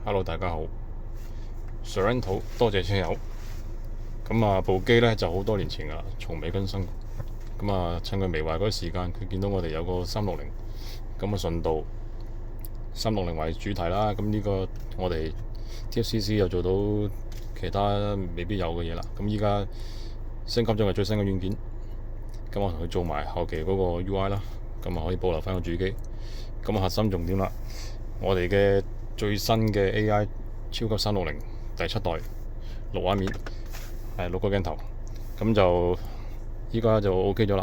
Hello，大家好。Sorento，多謝車友。部機呢就好多年前㗎啦，從未更新過。趁佢未壞嗰時間，佢見到我哋有個360，順道360為主題啦。呢個我哋 TFCC 又做到其他未必有嘅嘢啦。依家升級咗個最新嘅軟件，我同佢做埋後期嗰個 UI 啦。可以保留翻個主機。核心重點啦，我哋嘅最新嘅 AI 超級360第7代6畫面係6個鏡頭，依家就 OK 咗啦。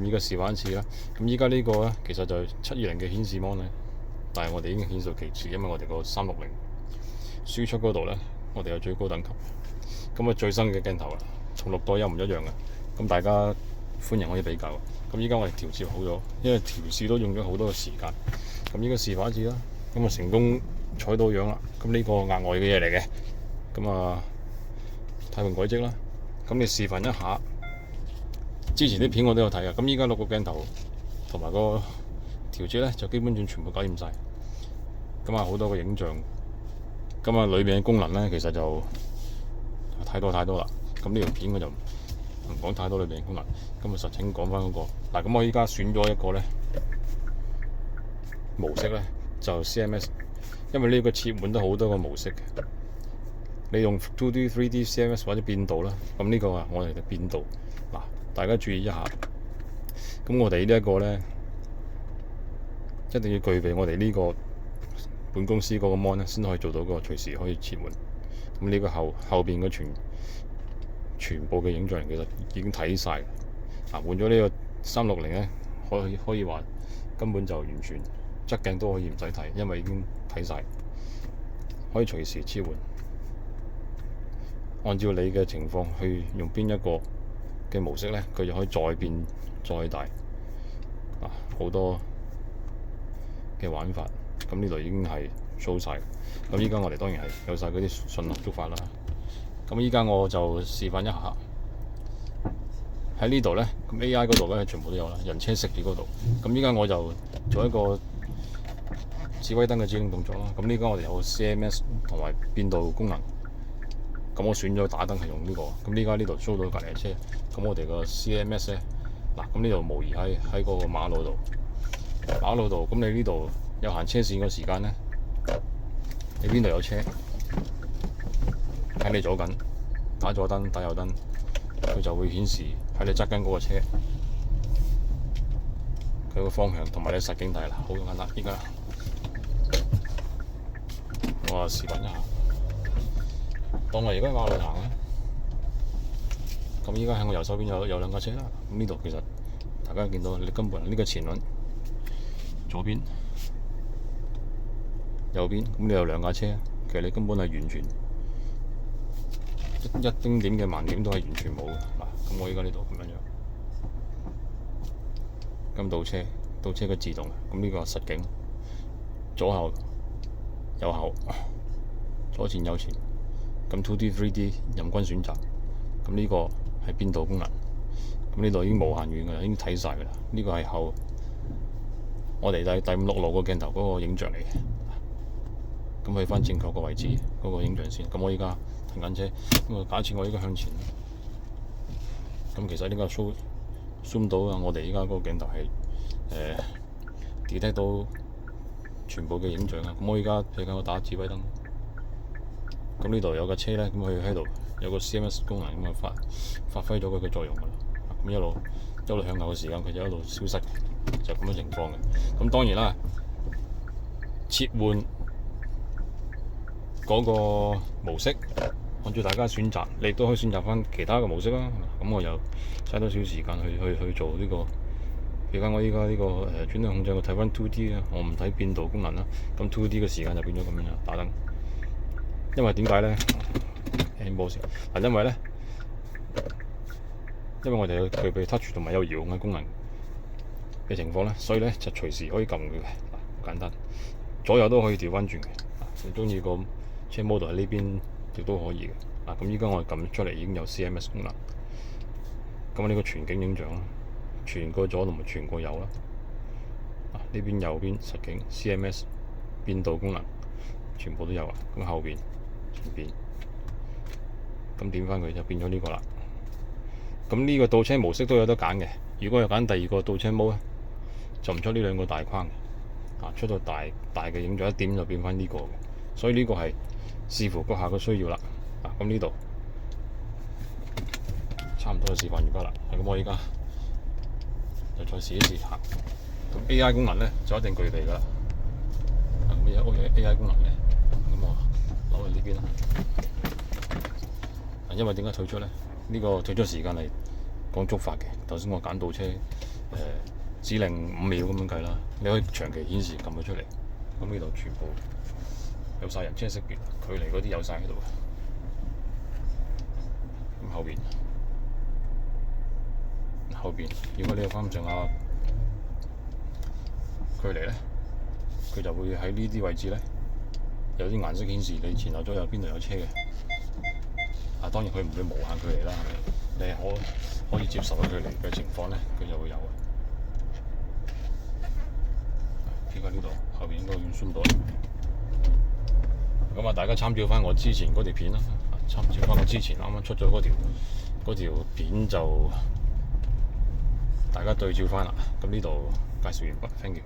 依家試玩一次啦。依家呢個呢，其實就係720嘅顯示芒咧，但係我哋已經顯示到極致，因為我哋個360輸出嗰度呢，我哋有最高等級。最新嘅鏡頭啊，同6代一唔一樣嘅。大家歡迎可以比較。依家我哋調節好咗，因為調試都用咗好多嘅時間。依家試玩一次啦。成功採到樣啦。呢個額外嘅嘢嚟嘅。睇換軌跡啦。你示範一下，之前啲片我都有睇啊。依家6個鏡頭同埋個調節呢，就基本上全部搞掂晒。好多個影像。裏面嘅功能呢，其實就太多啦。呢條片我就唔講太多裏面嘅功能。實情講翻嗰個嗱。我依家選咗一個呢模式呢，就 CMS， 因為呢個切換都好多個模式嘅。你用 2D、3D、CMS 或者變道啦。呢個我哋嘅變道嗱，大家注意一下。我哋呢一個呢，一定要具備我哋呢個本公司嗰個 mon 先可以做到個隨時可以切換。呢個後邊嘅全部嘅影像其實已經睇晒。換咗呢個360呢，可以話根本就完全側鏡都可以唔使睇，因為已經睇晒，可以隨時切換，按照你嘅情況去用邊一個嘅模式呢，佢就可以再變再大。好多嘅玩法。呢度已經係 show 晒。依家我哋當然係有晒嗰啲順路觸發啦。依家我就示範一下。喺呢度呢，AI 嗰度呢，全部都有啦。人車識別嗰度，依家我就做一個指揮燈嘅指令動作啦。呢個我哋有 CMS 同埋變道功能。我選咗打燈係用呢個。依家呢度 show 到隔離車。我哋個 CMS 呢，嗱，呢度模擬喺嗰個馬路度。你呢度有行車線嘅時間呢，你邊度有車喺你左近，打左燈打右燈，佢就會顯示喺你側跟嗰個車佢個方向同埋你實景睇啦。好簡單。依家我示範一下，當我而家馬路行咧，依家喺我右手邊有兩架車啦。呢度其實大家見到你根本呢個前輪左邊右邊，你有兩架車，其實你根本係完全一丁點嘅盲點都係完全冇嘅。我依家呢度咁樣倒車嘅自動。呢個實景，左後右後，左前右前。2D、3D 任君選擇。呢個係變道功能。呢度已經無限遠㗎啦，已經睇晒㗎啦。呢個係後我哋第5、6路個鏡頭嗰個影像嚟嘅。去翻正確個位置嗰個影像先。我依家停緊車。假設我依家向前。其實呢個 zoom 到啊，我哋依家嗰個鏡頭係detect 到全部嘅影像啊。我依家譬如我打指揮燈。呢度有架車呢，佢喺度有個 CMS 功能發揮咗佢嘅作用㗎啦。一路向後嘅時間，佢就一路消失，就咁嘅情況嘅。當然啦，切換嗰個模式，按照大家選擇，你亦都可以選擇翻其他嘅模式啦。我又嘥多少時間去做呢個。譬如我依家呢個轉向控制，我睇翻 2D 啊，我唔睇變道功能啦。2D 嘅時間就變咗咁樣打燈。因為點解呢？因為我哋有具備 touch 同埋有遙控嘅功能嘅情況呢，所以呢就隨時可以撳佢嘅。好簡單，左右都可以調翻轉嘅。你中意個車 model 喺呢邊亦都可以嘅。依家我撳出嚟已經有 CMS 功能。呢個全景影像啦，全個左同埋全個右啦。呢邊右邊實景 CMS 變道功能。全部都有啊。咁後邊、前邊，咁點翻佢就變咗呢個啦。咁呢個倒車模式都有得揀嘅。如果有揀第二個倒車模咧，就唔出呢兩個大框嘅，出到大嘅影咗一點就變翻呢個嘅。所以呢個係視乎閣下嘅需要啦。咁呢度差唔多就示範完畢啦。咁我而家就再試一試行。咁 AI 功能咧就一定具備㗎啦。咁有 AI 功能咧，咁我攞去呢邊啦。因為點解退出咧？呢個退出時間係講觸發嘅。頭先我揀倒車指令5秒咁樣計啦，你可以長期顯示撳佢出嚟。咁呢度全部有晒人車識別，距離嗰啲有晒喺度。咁後邊，如果你有翻咁上下距離咧，佢就會喺呢啲位置咧有啲顏色顯示你前後左右邊度有車嘅。當然佢唔會無限距離啦，係咪？你係可以接受嘅距離嘅情況咧，佢就會有嘅。呢個呢度後邊應該已經宣到啦。咁大家參照翻我之前嗰條片啦，參照翻我之前啱啱出咗嗰條片就大家對照翻啦。咁呢度介紹完畢 ，thank you。